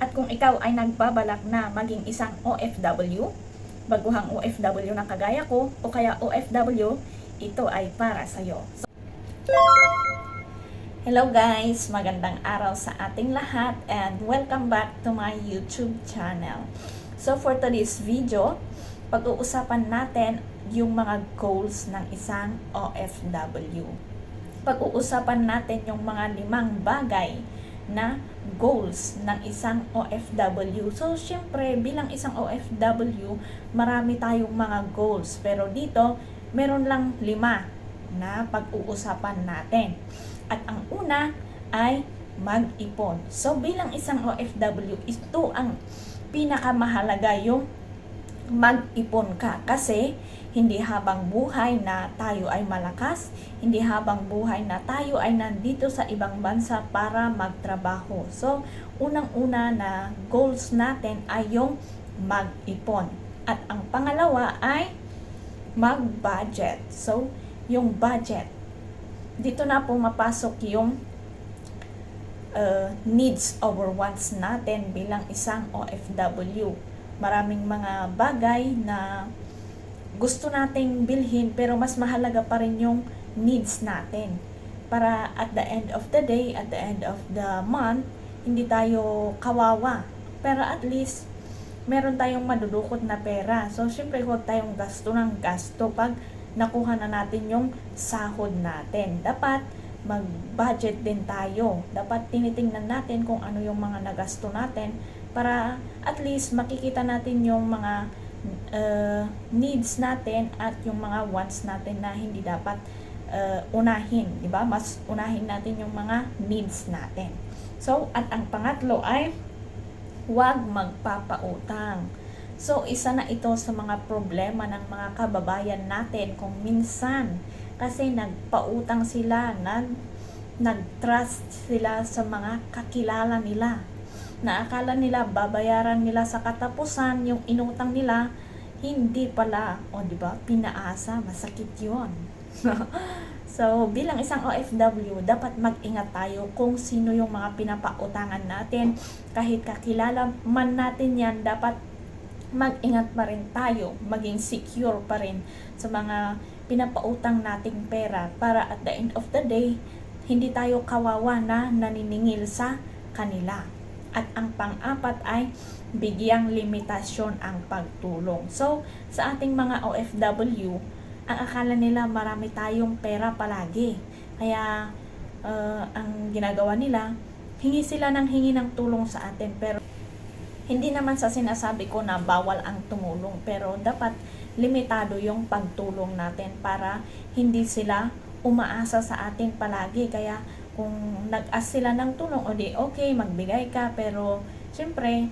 At kung ikaw ay nagbabalak na maging isang OFW, baguhang OFW na kagaya ko, o kaya OFW, ito ay para sa'yo. Hello guys! Magandang araw sa ating lahat and welcome back to my YouTube channel. So for today's video, pag-uusapan natin yung mga goals ng isang OFW. Pag-uusapan natin yung mga 5 bagay na goals ng isang OFW. So, syempre, bilang isang OFW, marami tayong mga goals. Pero dito, meron lang 5 na pag-uusapan natin. At ang una ay mag-ipon. So, bilang isang OFW, ito ang pinakamahalaga, yung mag-ipon ka. Kasi, hindi habang buhay na tayo ay malakas, hindi habang buhay na tayo ay nandito sa ibang bansa para magtrabaho. So, unang-una na goals natin ay yung mag-ipon. At ang pangalawa ay mag-budget. So, yung budget. Dito na pumapasok yung needs over wants natin bilang isang OFW. Maraming mga bagay na gusto nating bilhin pero mas mahalaga pa rin yung needs natin. Para at the end of the day, at the end of the month, hindi tayo kawawa. Pero at least, meron tayong madudukot na pera. So, syempre, huwag tayong gasto ng gasto pag nakuha na natin yung sahod natin. Dapat mag-budget din tayo. Dapat tinitingnan natin kung ano yung mga nagasto natin para at least makikita natin yung mga needs natin at yung mga wants natin na hindi dapat unahin, di ba? Mas unahin natin yung mga needs natin. So, at ang pangatlo ay huwag magpapautang. So, isa na ito sa mga problema ng mga kababayan natin kung minsan kasi nagpautang sila, nag-trust sila sa mga kakilala nila. Na akala nila babayaran nila sa katapusan yung inutang nila, hindi pala, o di ba, pinaasa, masakit 'yon. So, bilang isang OFW, dapat mag-ingat tayo kung sino yung mga pinapautangan natin. Kahit kakilala man natin yan, dapat mag-ingat pa rin tayo, maging secure pa rin sa mga pinapautang nating pera para at the end of the day, hindi tayo kawawa na naniningil sa kanila. At ang pang-apat ay bigyang limitasyon ang pagtulong. So, sa ating mga OFW, ang akala nila marami tayong pera palagi. Kaya, ang ginagawa nila, hingi sila ng hingi ng tulong sa atin. Pero, hindi naman sa sinasabi ko na bawal ang tumulong. Pero, dapat limitado yung pagtulong natin para hindi sila umaasa sa atin palagi. Kaya, kung nag-ask sila ng tulong, o di okay, magbigay ka, pero syempre,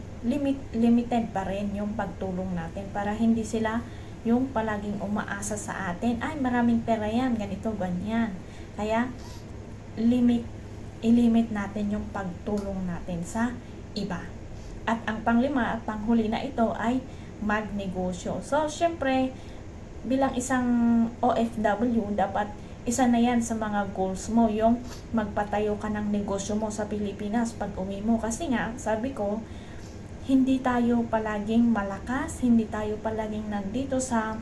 limited pa rin yung pagtulong natin para hindi sila yung palaging umaasa sa atin. Ay, maraming pera yan, ganito, ganyan. Kaya, ilimit natin yung pagtulong natin sa iba. At ang panglima at panghuli na ito ay magnegosyo. So, syempre, bilang isang OFW, dapat isa na yan sa mga goals mo, yung magpatayo ka ng negosyo mo sa Pilipinas pag uwi mo. Kasi nga, sabi ko, hindi tayo palaging malakas, hindi tayo palaging nandito sa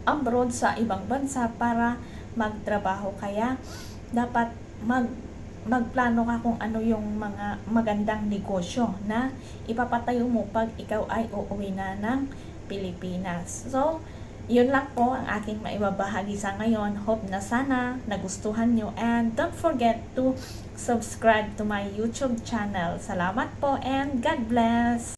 abroad, sa ibang bansa para magtrabaho. Kaya, dapat magplano ka kung ano yung mga magandang negosyo na ipapatayo mo pag ikaw ay uuwi na ng Pilipinas. So, yun lang po ang aking maibabahagi sa ngayon. Hope na sana nagustuhan nyo. And don't forget to subscribe to my YouTube channel. Salamat po and God bless!